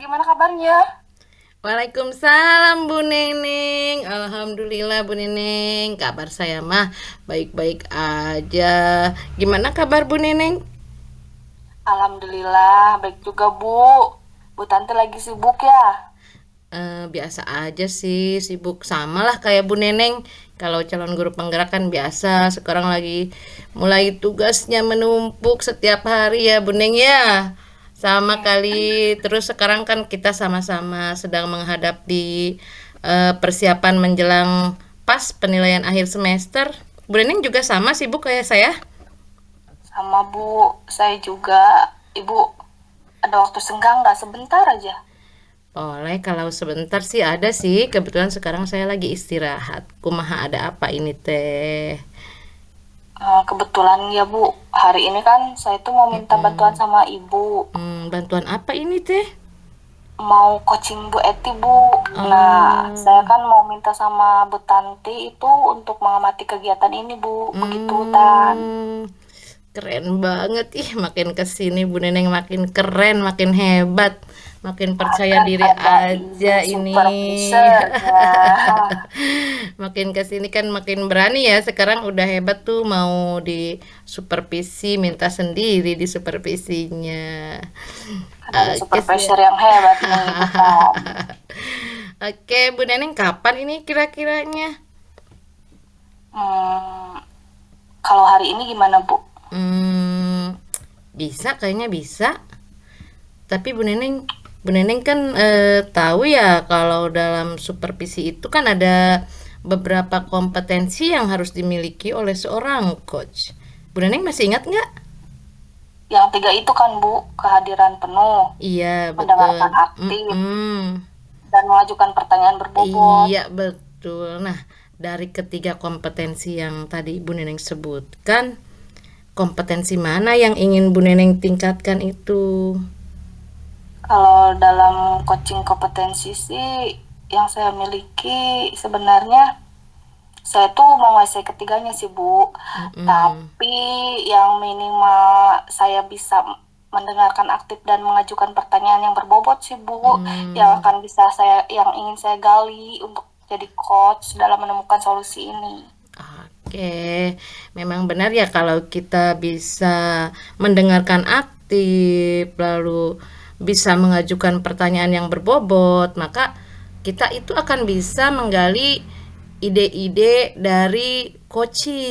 gimana kabarnya? Waalaikumsalam Bu Neneng. Alhamdulillah Bu Neneng. Kabar saya mah baik-baik aja. Gimana kabar Bu Neneng? Alhamdulillah, baik juga Bu. Bu Tante lagi sibuk ya? Biasa aja sih, sibuk sama lah kayak Bu Neneng. Kalau calon guru penggerak kan biasa. Sekarang lagi mulai tugasnya menumpuk setiap hari ya Bu Neng ya. Sama kali. Terus sekarang kan kita sama-sama sedang menghadapi persiapan menjelang pas penilaian akhir semester. Bu Neneng juga sama sibuk kayak saya. Sama Bu, saya juga. Ibu, ada waktu senggang nggak sebentar aja? Boleh kalau sebentar sih ada sih. Kebetulan sekarang saya lagi istirahat. Kumaha ada apa ini teh? Kebetulan ya Bu, hari ini kan saya tuh mau minta bantuan Mm-mm. sama Ibu. Bantuan apa ini teh? Mau coaching Bu Eti Bu. Nah, saya Oh, kan mau minta sama Bu Tanti itu untuk mengamati kegiatan ini Bu. Begitu Bu Tan. hmm, keren banget ih. Makin kesini Bu Neneng makin keren, makin hebat, makin percaya Kan diri ada Ibu aja ini. supervisornya. Makin kesini kan makin berani ya. Sekarang udah hebat tuh mau di supervisi, minta sendiri di supervisinya. Kan ada Oke sih. supervisor yang hebat nih, bukan? Oke, Bu Neneng kapan ini kira-kiranya? Hmm, kalau hari ini gimana, Bu? Hmm, bisa kayaknya bisa. Tapi Bu Neneng kan tahu ya kalau dalam supervisi itu kan ada beberapa kompetensi yang harus dimiliki oleh seorang coach. Bu Neneng masih ingat nggak? Yang tiga itu kan, Bu, kehadiran penuh, Iya, betul. mendengarkan aktif, Mm-mm. dan mengajukan pertanyaan berbobot. Iya, betul. Nah, dari ketiga kompetensi yang tadi Bu Neneng sebutkan, kompetensi mana yang ingin Bu Neneng tingkatkan itu? Kalau dalam coaching kompetensi sih, yang saya miliki sebenarnya saya tuh menguasai ketiganya sih Bu, Mm-mm. tapi yang minimal saya bisa mendengarkan aktif dan mengajukan pertanyaan yang berbobot sih Bu, yang Hmm. akan bisa saya, yang ingin saya gali untuk jadi coach dalam menemukan solusi ini. Oke, memang benar ya kalau kita bisa mendengarkan aktif, lalu bisa mengajukan pertanyaan yang berbobot, maka kita itu akan bisa menggali ide-ide dari koci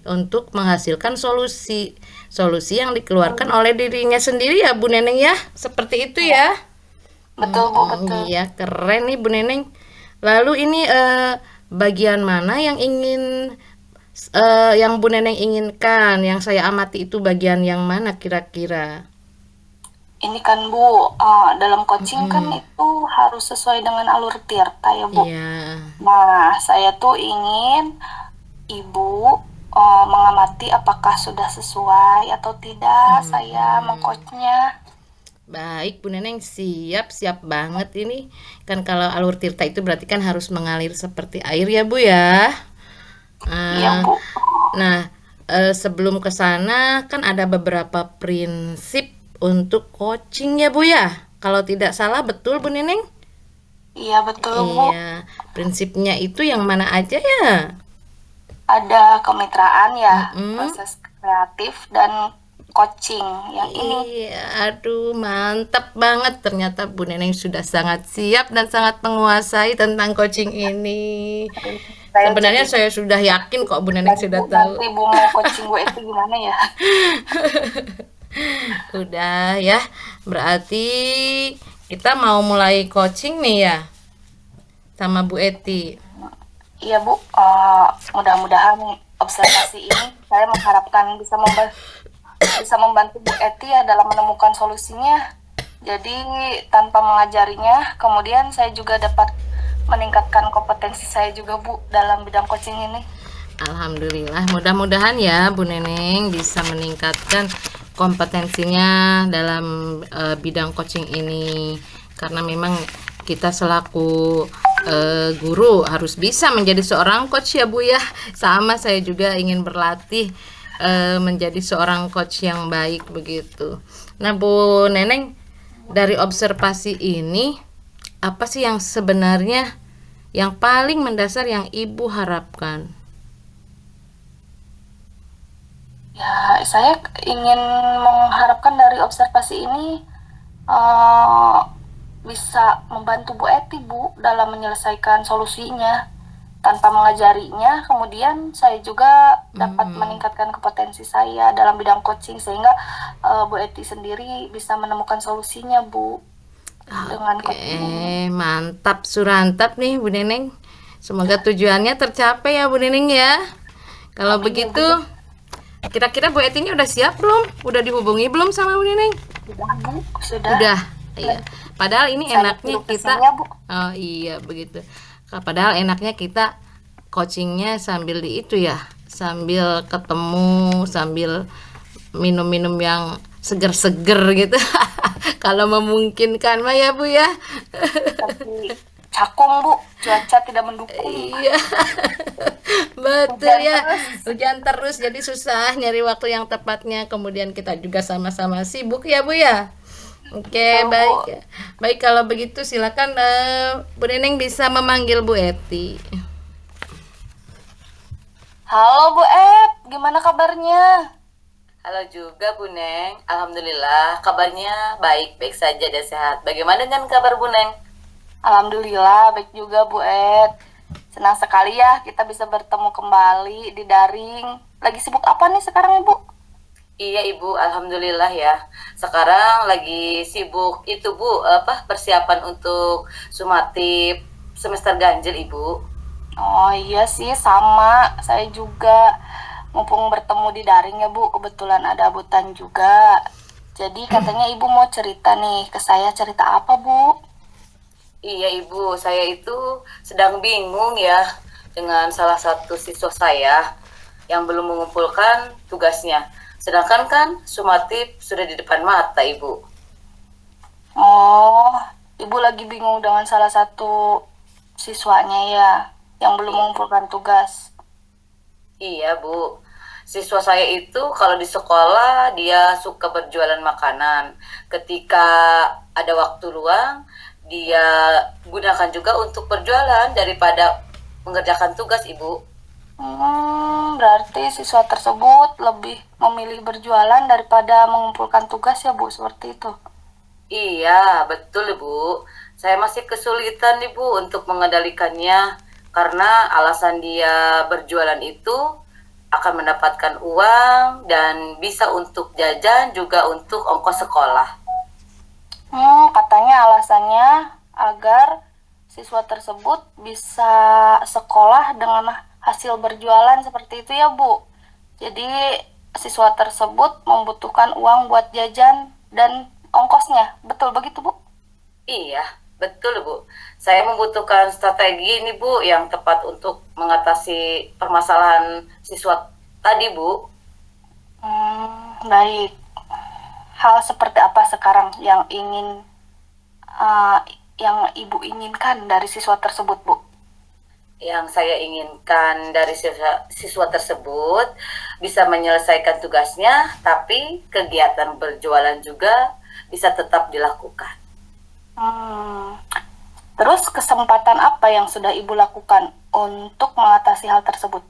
untuk menghasilkan solusi solusi yang dikeluarkan oleh dirinya sendiri ya Bu Neneng ya, seperti itu Ya, ya. betul Bu, betul. Iya keren nih Bu Neneng. Lalu ini bagian mana yang ingin yang Bu Neneng inginkan, yang saya amati itu bagian yang mana kira-kira? Ini kan Bu, dalam coaching kan Mm-mm. itu harus sesuai dengan alur tirta ya Bu. Iya. Nah, saya tuh ingin Ibu mengamati apakah sudah sesuai atau tidak saya Mm-mm. mengcoachnya. Baik Bu Neneng, siap siap banget ini. Kan kalau alur tirta itu berarti kan harus mengalir seperti air ya Bu ya. Iya Eh, Bu. nah, sebelum ke sana kan ada beberapa prinsip untuk coaching ya Bu ya. Kalau tidak salah betul Bu Neneng? Iya betul Bu. Iya, prinsipnya itu yang mana aja ya? Ada kemitraan ya, Mm-mm. proses kreatif dan coaching. Yang ini Iya, aduh mantap banget. Ternyata Bu Neneng sudah sangat siap dan sangat menguasai tentang coaching ini. saya Sebenarnya jadi saya sudah yakin kok Bu Neneng dan Bu sudah tahu. nanti Bu mau coaching Bu itu gimana ya? Udah ya, berarti kita mau mulai coaching nih ya sama Bu Eti. Iya Bu, mudah-mudahan observasi ini saya mengharapkan bisa membantu Bu Eti ya dalam menemukan solusinya. Jadi tanpa mengajarinya, kemudian saya juga dapat meningkatkan kompetensi saya juga Bu dalam bidang coaching ini. Alhamdulillah, mudah-mudahan ya Bu Neneng bisa meningkatkan kompetensinya dalam bidang coaching ini. Karena memang kita selaku guru harus bisa menjadi seorang coach ya Bu ya. Sama saya juga ingin berlatih menjadi seorang coach yang baik begitu. Nah Bu Neneng, dari observasi ini, apa sih yang sebenarnya yang paling mendasar yang Ibu harapkan? Ya, saya ingin mengharapkan dari observasi ini eh, bisa membantu Bu Eti, Bu, dalam menyelesaikan solusinya. Tanpa mengajarinya, kemudian saya juga dapat meningkatkan kompetensi saya dalam bidang coaching sehingga Bu Eti sendiri bisa menemukan solusinya, Bu, dengan coaching ini. Oke, mantap surantap nih Bu Neneng. Semoga tujuannya tercapai ya Bu Neneng ya. Kalau Amin ya, begitu, Bu. kira-kira Bu Etinya udah siap belum? Udah dihubungi belum sama Bu Neneng? Sudah, Bu, sudah. Udah. Iya. Padahal ini Saya enaknya suruh kita, pesannya, Bu. oh iya begitu. Padahal enaknya kita coachingnya sambil di itu ya, sambil ketemu, sambil minum-minum yang seger-seger gitu. Kalau memungkinkan mah ya Bu ya. Tapi cakung, Bu, cuaca tidak mendukung. Iya. Betul Hujan ya. terus. Hujan terus jadi susah nyari waktu yang tepatnya. Kemudian kita juga sama-sama sibuk ya Bu ya. Oke, Betul, Bu. baik. Baik kalau begitu silakan Bu Neneng bisa memanggil Bu Eti. Halo, Bu Et, gimana kabarnya? Halo juga Bu Neng, Alhamdulillah kabarnya baik-baik saja dan sehat. Bagaimana dengan kabar Bu Neng? Alhamdulillah, baik juga Bu Et. Senang sekali ya kita bisa bertemu kembali di daring. Lagi sibuk apa nih sekarang, Ibu? Iya Ibu, Alhamdulillah ya. Sekarang lagi sibuk itu Bu, persiapan untuk sumatif semester ganjil Ibu. Oh iya sih, sama. Saya juga mumpung bertemu di daring ya, Bu. Kebetulan ada abutan juga. Jadi katanya Ibu mau cerita nih ke saya. Cerita apa, Bu? Iya Ibu, saya itu sedang bingung ya dengan salah satu siswa saya yang belum mengumpulkan tugasnya. Sedangkan kan sumatif sudah di depan mata Ibu. Oh, Ibu lagi bingung dengan salah satu siswanya ya, yang belum mengumpulkan tugas. Iya Bu, siswa saya itu kalau di sekolah dia suka berjualan makanan. Ketika ada waktu luang, dia gunakan juga untuk berjualan daripada mengerjakan tugas Ibu. Berarti siswa tersebut lebih memilih berjualan daripada mengumpulkan tugas ya, Bu, seperti itu. Iya, betul Bu. Saya masih kesulitan nih Bu untuk mengendalikannya karena alasan dia berjualan itu akan mendapatkan uang dan bisa untuk jajan juga untuk ongkos sekolah. Katanya alasannya agar siswa tersebut bisa sekolah dengan hasil berjualan seperti itu ya, Bu. Jadi siswa tersebut membutuhkan uang buat jajan dan ongkosnya. Betul begitu, Bu? Iya, betul Bu. Saya membutuhkan strategi ini Bu yang tepat untuk mengatasi permasalahan siswa tadi Bu. Baik. Hal seperti apa sekarang yang ingin yang Ibu inginkan dari siswa tersebut, Bu? Yang saya inginkan dari siswa tersebut bisa menyelesaikan tugasnya, tapi kegiatan berjualan juga bisa tetap dilakukan. Terus kesempatan apa yang sudah Ibu lakukan untuk mengatasi hal tersebut?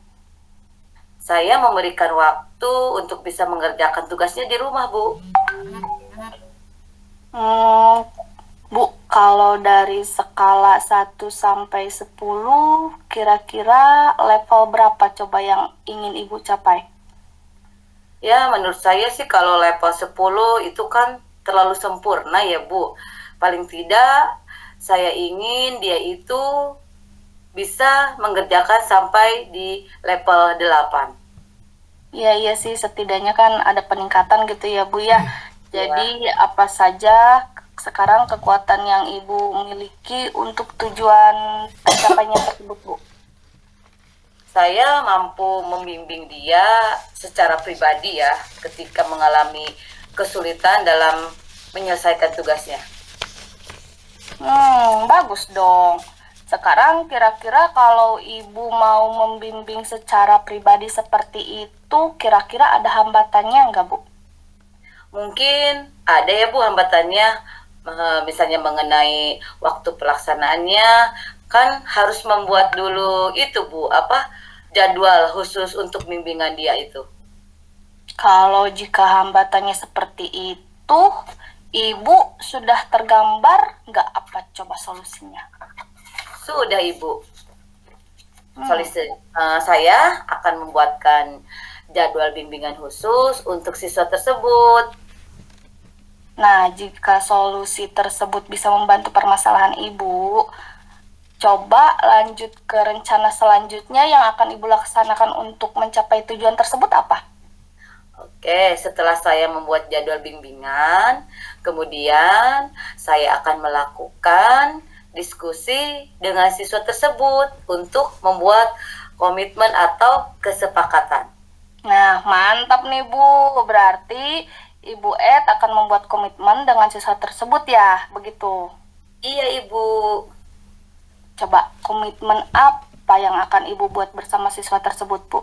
Saya memberikan waktu untuk bisa mengerjakan tugasnya di rumah, Bu. Bu, kalau dari skala 1 sampai 10, kira-kira level berapa coba yang ingin Ibu capai? Ya, menurut saya sih kalau level 10 itu kan terlalu sempurna ya, Bu. Paling tidak saya ingin dia itu bisa mengerjakan sampai di level 8. Iya sih, setidaknya kan ada peningkatan gitu ya, Bu ya. Jadi apa saja sekarang kekuatan yang Ibu miliki untuk tujuan tercapainya tersebut, Bu? Saya mampu membimbing dia secara pribadi ya ketika mengalami kesulitan dalam menyelesaikan tugasnya. Bagus dong. Sekarang kira-kira kalau Ibu mau membimbing secara pribadi seperti itu, kira-kira ada hambatannya nggak, Bu? Mungkin ada ya Bu hambatannya. misalnya mengenai waktu pelaksanaannya, kan harus membuat dulu itu Bu, apa, jadwal khusus untuk bimbingan dia itu. Kalau jika hambatannya seperti itu, Ibu sudah tergambar nggak apa coba solusinya? Sudah Ibu, saya akan membuatkan jadwal bimbingan khusus untuk siswa tersebut. Nah, jika solusi tersebut bisa membantu permasalahan Ibu, coba lanjut ke rencana selanjutnya yang akan Ibu laksanakan untuk mencapai tujuan tersebut apa? Oke, setelah saya membuat jadwal bimbingan, kemudian saya akan melakukan diskusi dengan siswa tersebut untuk membuat komitmen atau kesepakatan. Nah, mantap nih Bu. Berarti Ibu Ed akan membuat komitmen dengan siswa tersebut ya, begitu. Iya, Ibu. Coba komitmen apa yang akan Ibu buat bersama siswa tersebut, Bu?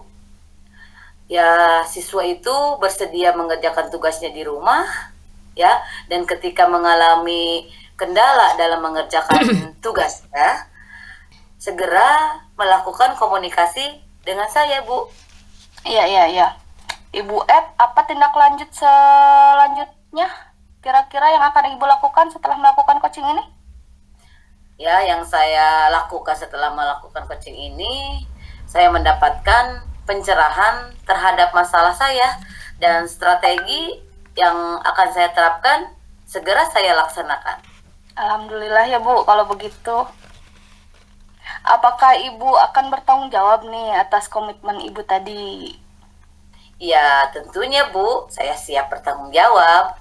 Ya, siswa itu bersedia mengerjakan tugasnya di rumah, ya, dan ketika mengalami kendala dalam mengerjakan tugas, ya, segera melakukan komunikasi dengan saya, Bu. Iya. Ibu Ed, apa tindak lanjut selanjutnya kira-kira yang akan Ibu lakukan setelah melakukan coaching ini? Ya, yang saya lakukan setelah melakukan coaching ini, saya mendapatkan pencerahan terhadap masalah saya dan strategi yang akan saya terapkan segera saya laksanakan. Alhamdulillah ya Bu, kalau begitu. Apakah Ibu akan bertanggung jawab nih atas komitmen Ibu tadi? Ya, tentunya Bu, saya siap bertanggung jawab.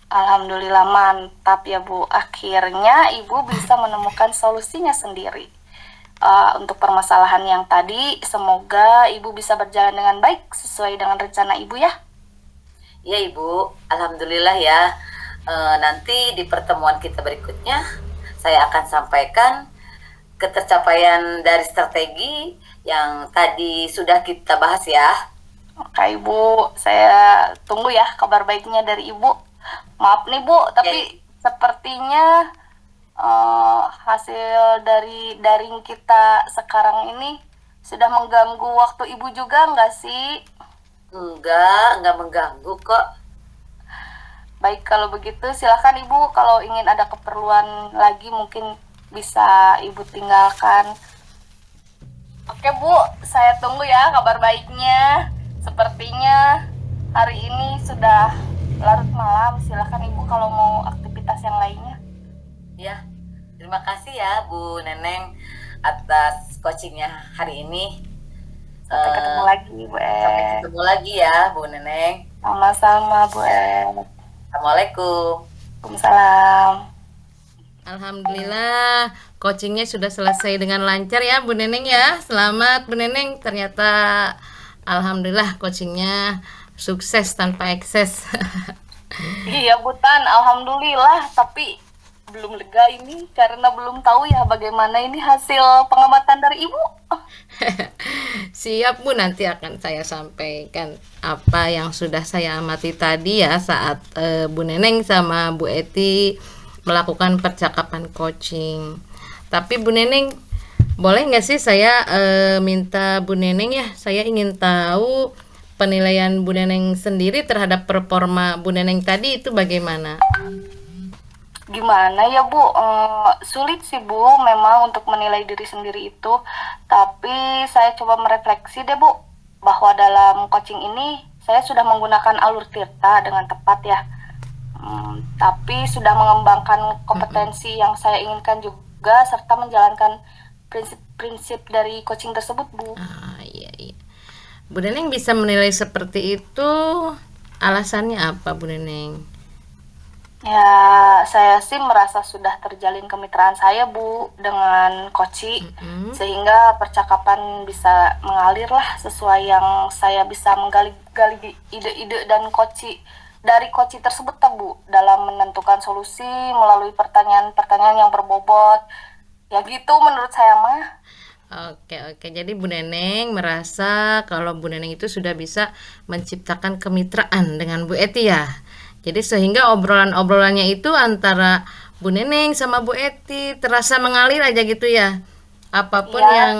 Alhamdulillah mantap ya Bu. Akhirnya Ibu bisa menemukan solusinya sendiri. Untuk permasalahan yang tadi, semoga Ibu bisa berjalan dengan baik sesuai dengan rencana Ibu ya. Ya Ibu, Alhamdulillah ya. Nanti di pertemuan kita berikutnya, saya akan sampaikan ketercapaian dari strategi yang tadi sudah kita bahas ya. Oke Ibu, saya tunggu ya kabar baiknya dari Ibu. Maaf nih Bu, tapi sepertinya hasil dari daring kita sekarang ini sudah mengganggu waktu Ibu juga nggak sih? Enggak mengganggu kok. Baik, kalau begitu silakan Ibu, kalau ingin ada keperluan lagi mungkin bisa Ibu tinggalkan. Oke Bu, saya tunggu ya kabar baiknya. Sepertinya hari ini sudah larut malam, silakan Ibu kalau mau aktivitas yang lainnya. Ya, terima kasih ya Bu Neneng atas coachingnya hari ini. Sampai ketemu lagi Bu Sampai Ed. ketemu lagi ya Bu Neneng. Sama-sama Bu Ed. Assalamualaikum. Waalaikumsalam. Alhamdulillah, coachingnya sudah selesai dengan lancar ya Bu Neneng ya. Selamat Bu Neneng, ternyata alhamdulillah coachingnya sukses tanpa ekses. Iya Bu Tan, alhamdulillah, tapi belum lega ini karena belum tahu ya bagaimana ini hasil pengamatan dari Ibu. Siap Bu, nanti akan saya sampaikan apa yang sudah saya amati tadi ya saat Bu Neneng sama Bu Eti melakukan percakapan coaching. Tapi Bu Neneng, boleh nggak sih saya minta Bu Neneng ya, saya ingin tahu penilaian Bu Neneng sendiri terhadap performa Bu Neneng tadi itu bagaimana? Gimana ya Bu, sulit sih Bu memang untuk menilai diri sendiri itu, tapi saya coba merefleksi deh Bu, bahwa dalam coaching ini saya sudah menggunakan alur Tirta dengan tepat ya. Tapi sudah mengembangkan kompetensi yang saya inginkan juga serta menjalankan prinsip-prinsip dari coaching tersebut Bu. Iya. Bu Neneng bisa menilai seperti itu, alasannya apa Bu Neneng? Ya, saya sih merasa sudah terjalin kemitraan saya Bu dengan Koci, sehingga percakapan bisa mengalir lah sesuai yang saya bisa menggali-gali ide-ide dan dari Koci tersebut Bu dalam menentukan solusi melalui pertanyaan-pertanyaan yang berbobot. Ya gitu menurut saya mah. Oke. Jadi Bu Neneng merasa kalau Bu Neneng itu sudah bisa menciptakan kemitraan dengan Bu Eti ya. Jadi sehingga obrolan-obrolannya itu antara Bu Neneng sama Bu Eti terasa mengalir aja gitu ya. Apapun Iya. yang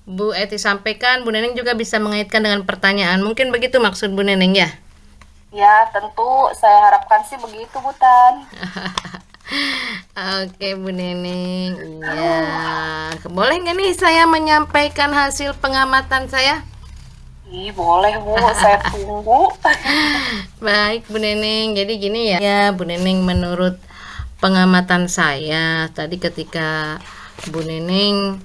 Bu Eti sampaikan, Bu Neneng juga bisa mengaitkan dengan pertanyaan. Mungkin begitu maksud Bu Neneng ya. Ya, tentu saya harapkan sih begitu, Bu Tan. Oke Bu Neneng, iya. Boleh nggak nih saya menyampaikan hasil pengamatan saya? Ih, boleh, Bu. Saya tunggu. Baik Bu Neneng, jadi gini ya. Ya Bu Neneng, menurut pengamatan saya tadi ketika Bu Neneng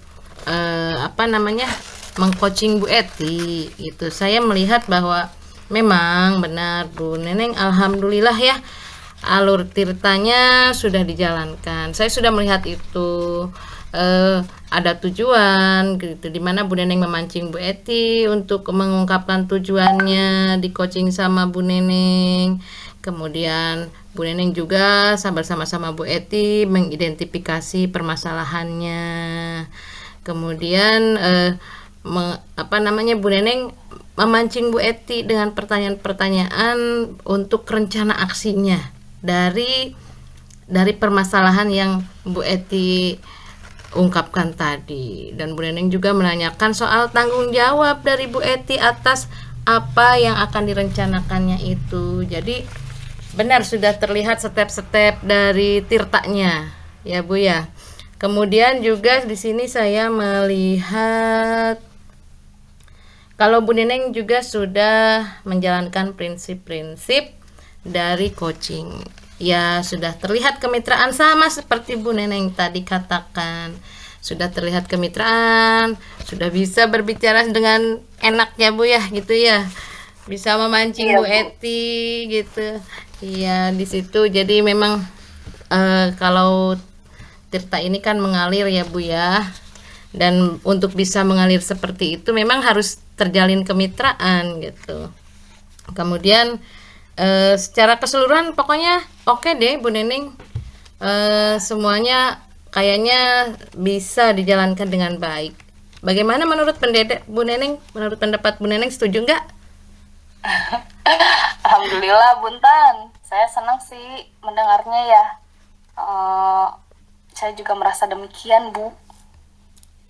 mengcoaching Bu Eti itu, saya melihat bahwa memang benar Bu Neneng, alhamdulillah ya, alur tirtanya sudah dijalankan. Saya sudah melihat itu ada tujuan gitu, dimana Bu Neneng memancing Bu Eti untuk mengungkapkan tujuannya di coaching sama Bu Neneng. Kemudian Bu Neneng juga bersama-sama Bu Eti mengidentifikasi permasalahannya. Kemudian Bu Neneng memancing Bu Eti dengan pertanyaan-pertanyaan untuk rencana aksinya dari permasalahan yang Bu Eti ungkapkan tadi. Dan Bu Neneng juga menanyakan soal tanggung jawab dari Bu Eti atas apa yang akan direncanakannya itu. Jadi benar sudah terlihat step-step dari tirtanya ya Bu ya. Kemudian juga di sini saya melihat kalau Bu Neneng juga sudah menjalankan prinsip-prinsip dari coaching. Ya, sudah terlihat kemitraan sama seperti Bu Neneng tadi katakan. Sudah terlihat kemitraan, sudah bisa berbicara dengan enak ya Bu ya, gitu ya. Bisa memancing Iya, Bu Bu. Eti gitu. Iya, di situ jadi memang kalau Tirta ini kan mengalir ya Bu ya. Dan untuk bisa mengalir seperti itu memang harus terjalin kemitraan gitu. Kemudian secara keseluruhan pokoknya oke deh Bu Neneng, semuanya kayaknya bisa dijalankan dengan baik. Bagaimana menurut Bu Neneng? Menurut pendapat Bu Neneng, setuju nggak? Alhamdulillah, Buntan. Saya senang sih mendengarnya ya. Saya juga merasa demikian, Bu.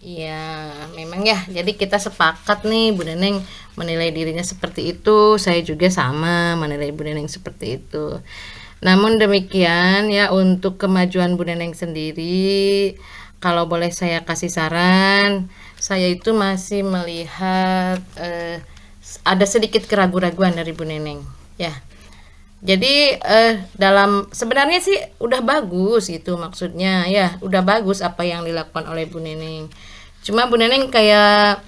Iya, memang ya. Jadi kita sepakat nih, Bu Neneng menilai dirinya seperti itu. Saya juga sama menilai Bu Neneng seperti itu. Namun demikian ya, untuk kemajuan Bu Neneng sendiri, kalau boleh saya kasih saran, saya itu masih melihat ada sedikit keraguan-raguan dari Bu Neneng. Ya, jadi dalam sebenarnya sih udah bagus gitu, maksudnya ya udah bagus apa yang dilakukan oleh Bu Neneng. Cuma Bu Neneng kayak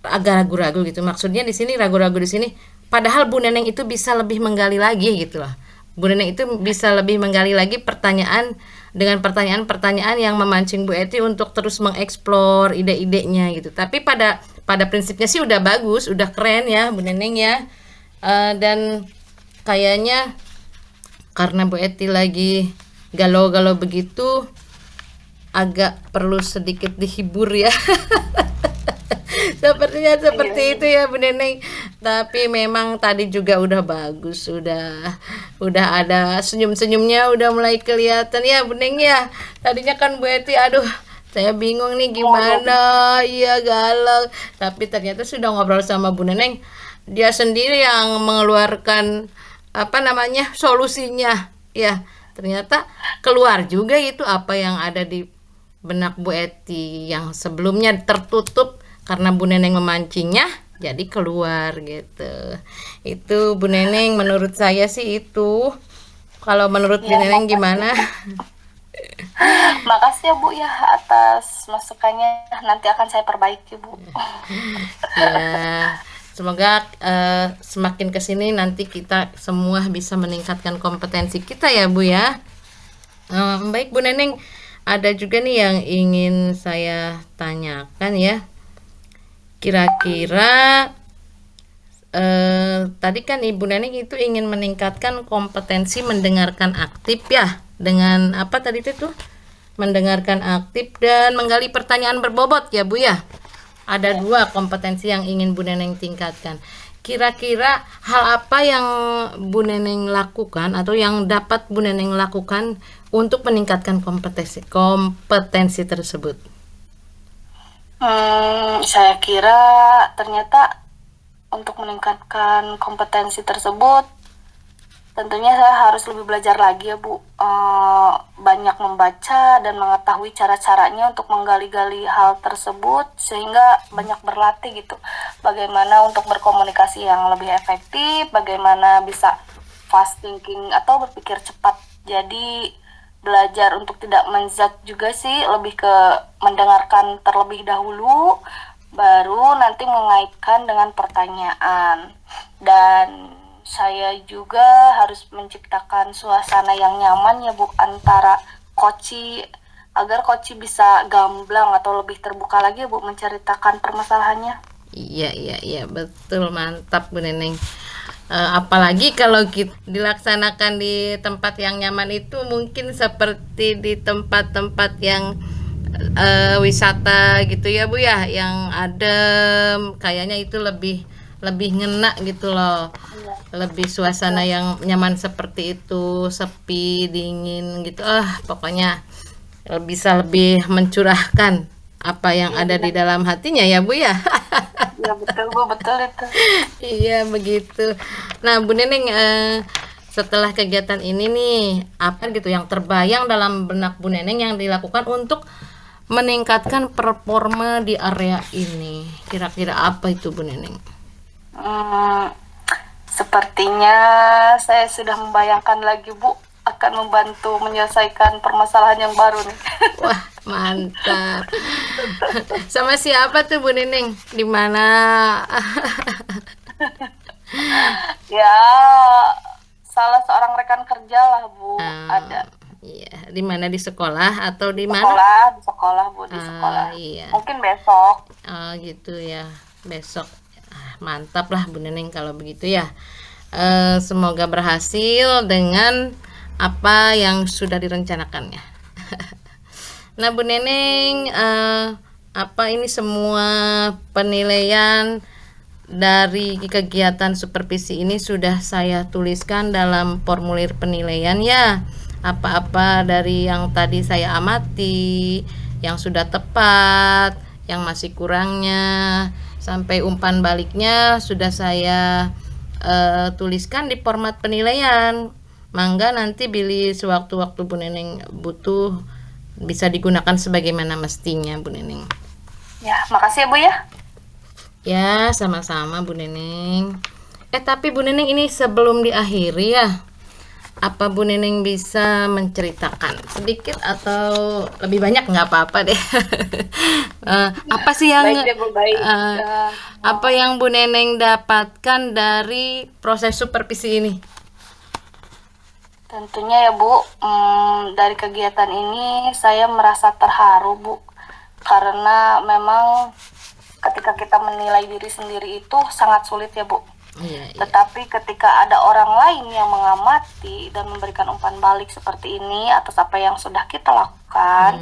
agak ragu-ragu gitu. Maksudnya di sini ragu-ragu di sini. Padahal Bu Neneng itu bisa lebih menggali lagi gitu lah. Bu Neneng itu bisa lebih menggali lagi pertanyaan dengan pertanyaan-pertanyaan yang memancing Bu Eti untuk terus mengeksplor ide-idenya gitu. Tapi pada prinsipnya sih udah bagus, udah keren ya Bu Neneng ya. Dan kayaknya karena Bu Eti lagi galau-galau begitu, agak perlu sedikit dihibur ya. Sepertinya seperti itu ya Bu Neneng. Tapi memang tadi juga udah bagus, udah ada senyum-senyumnya udah mulai kelihatan ya Bu Neneng ya. Tadinya kan Bu Eti aduh, saya bingung nih gimana, iya galau. Tapi ternyata sudah ngobrol sama Bu Neneng, dia sendiri yang mengeluarkan solusinya. Ya, ternyata keluar juga itu apa yang ada di benak Bu Eti yang sebelumnya tertutup karena Bu Neneng memancingnya, jadi keluar gitu. Itu Bu Neneng, menurut saya sih itu. Kalau menurut Bu Neneng gimana? Makasih ya Bu ya atas masukannya. Nanti akan saya perbaiki, Bu. Ya, semoga semakin kesini nanti kita semua bisa meningkatkan kompetensi kita ya Bu ya. Baik Bu Neneng, ada juga nih yang ingin saya tanyakan ya. Kira-kira tadi kan Ibu Neneng itu ingin meningkatkan kompetensi mendengarkan aktif ya. Dengan apa tadi itu? Mendengarkan aktif dan menggali pertanyaan berbobot ya Bu ya. Ada dua kompetensi yang ingin Bu Neneng tingkatkan. kira-kira hal apa yang Bu Neneng lakukan atau yang dapat Bu Neneng lakukan untuk meningkatkan kompetensi tersebut? Saya kira ternyata untuk meningkatkan kompetensi tersebut, tentunya saya harus lebih belajar lagi ya Bu. Banyak membaca dan mengetahui cara-caranya untuk menggali-gali hal tersebut, sehingga banyak berlatih gitu. Bagaimana untuk berkomunikasi yang lebih efektif, bagaimana bisa fast thinking atau berpikir cepat. Jadi belajar untuk tidak menjudge juga sih, lebih ke mendengarkan terlebih dahulu, baru nanti mengaitkan dengan pertanyaan. Dan saya juga harus menciptakan suasana yang nyaman ya Bu, antara koci, agar koci bisa gamblang atau lebih terbuka lagi ya Bu menceritakan permasalahannya. Iya, betul, mantap Bu Neneng. Apalagi kalau kita dilaksanakan di tempat yang nyaman itu, mungkin seperti di tempat-tempat yang wisata gitu ya Bu ya, yang adem, kayaknya itu lebih ngena gitu loh. Lebih suasana yang nyaman seperti itu, sepi, dingin gitu. Pokoknya bisa lebih mencurahkan apa yang ada di dalam hatinya ya Bu ya. Ya betul Bu, betul itu. Iya begitu. Nah Bu Neneng, setelah kegiatan ini nih, apa gitu yang terbayang dalam benak Bu Neneng yang dilakukan untuk meningkatkan performa di area ini? Kira-kira apa itu Bu Neneng? Sepertinya saya sudah membayangkan lagi Bu, akan membantu menyelesaikan permasalahan yang baru nih. Wah, mantap. Sama siapa tuh Bu Neneng? Di mana? Ya, salah seorang rekan kerja lah Bu, ada. Iya, di mana, di sekolah atau di mana? Di sekolah Bu, di sekolah. Iya. Mungkin besok. Gitu ya, besok. Mantap lah Bu Neneng kalau begitu ya. Semoga berhasil dengan apa yang sudah direncanakannya. Nah Bu Neneng, apa ini semua penilaian dari kegiatan supervisi ini sudah saya tuliskan dalam formulir penilaian ya. Apa-apa dari yang tadi saya amati, yang sudah tepat, yang masih kurangnya, sampai umpan baliknya sudah saya tuliskan di format penilaian. Mangga nanti bila sewaktu-waktu Bu Neneng butuh, bisa digunakan sebagaimana mestinya Bu Neneng. Ya, makasih ya Bu ya. Ya, sama-sama Bu Neneng. Tapi Bu Neneng, ini sebelum diakhiri ya, apa Bu Neneng bisa menceritakan sedikit atau lebih banyak, nggak apa-apa deh. Apa sih yang Baik deh Bu, baik. apa yang Bu Neneng dapatkan dari proses supervisi ini? Tentunya ya Bu, dari kegiatan ini saya merasa terharu Bu, karena memang ketika kita menilai diri sendiri itu sangat sulit ya Bu. Iya. Tetapi ketika ada orang lain yang mengamati dan memberikan umpan balik seperti ini atas apa yang sudah kita lakukan,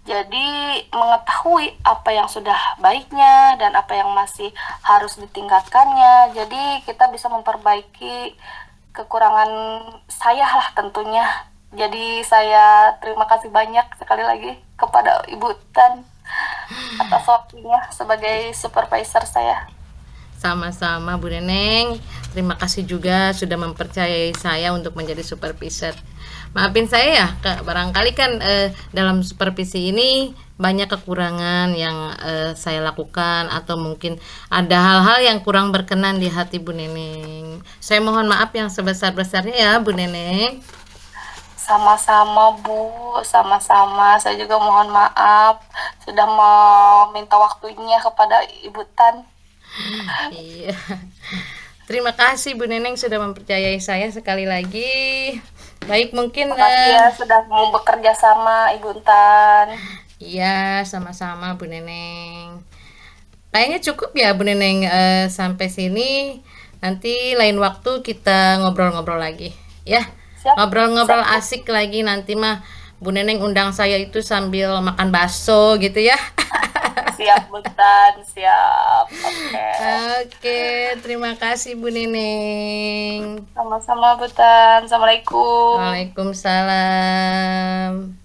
jadi mengetahui apa yang sudah baiknya dan apa yang masih harus ditingkatkannya, jadi kita bisa memperbaiki kekurangan saya lah tentunya. Jadi saya terima kasih banyak sekali lagi kepada Ibu Tan atas waktunya sebagai supervisor saya. Sama-sama Bu Neneng, terima kasih juga sudah mempercayai saya untuk menjadi supervisor. Maafin saya ya, barangkali kan dalam supervisi ini banyak kekurangan yang saya lakukan, atau mungkin ada hal-hal yang kurang berkenan di hati Bu Neneng. Saya mohon maaf yang sebesar-besarnya ya Bu Neneng. Sama-sama Bu, sama-sama. Saya juga mohon maaf sudah meminta waktunya kepada Ibu Tan. Iya. Terima kasih Bu Neneng sudah mempercayai saya sekali lagi. Baik, mungkin Terima kasih ya sudah mau bekerja sama Ibu Tan. Iya, sama-sama Bu Neneng. Kayaknya cukup ya Bu Neneng, sampai sini. Nanti lain waktu kita ngobrol-ngobrol lagi ya. Siap. Ngobrol-ngobrol asik lagi nanti mah Bu Neneng undang saya itu sambil makan bakso gitu ya. Siap, Bu Tan, siap. Oke. Oke, terima kasih Bu Nining. Sama-sama, Bu Tan. Assalamualaikum. Waalaikumsalam.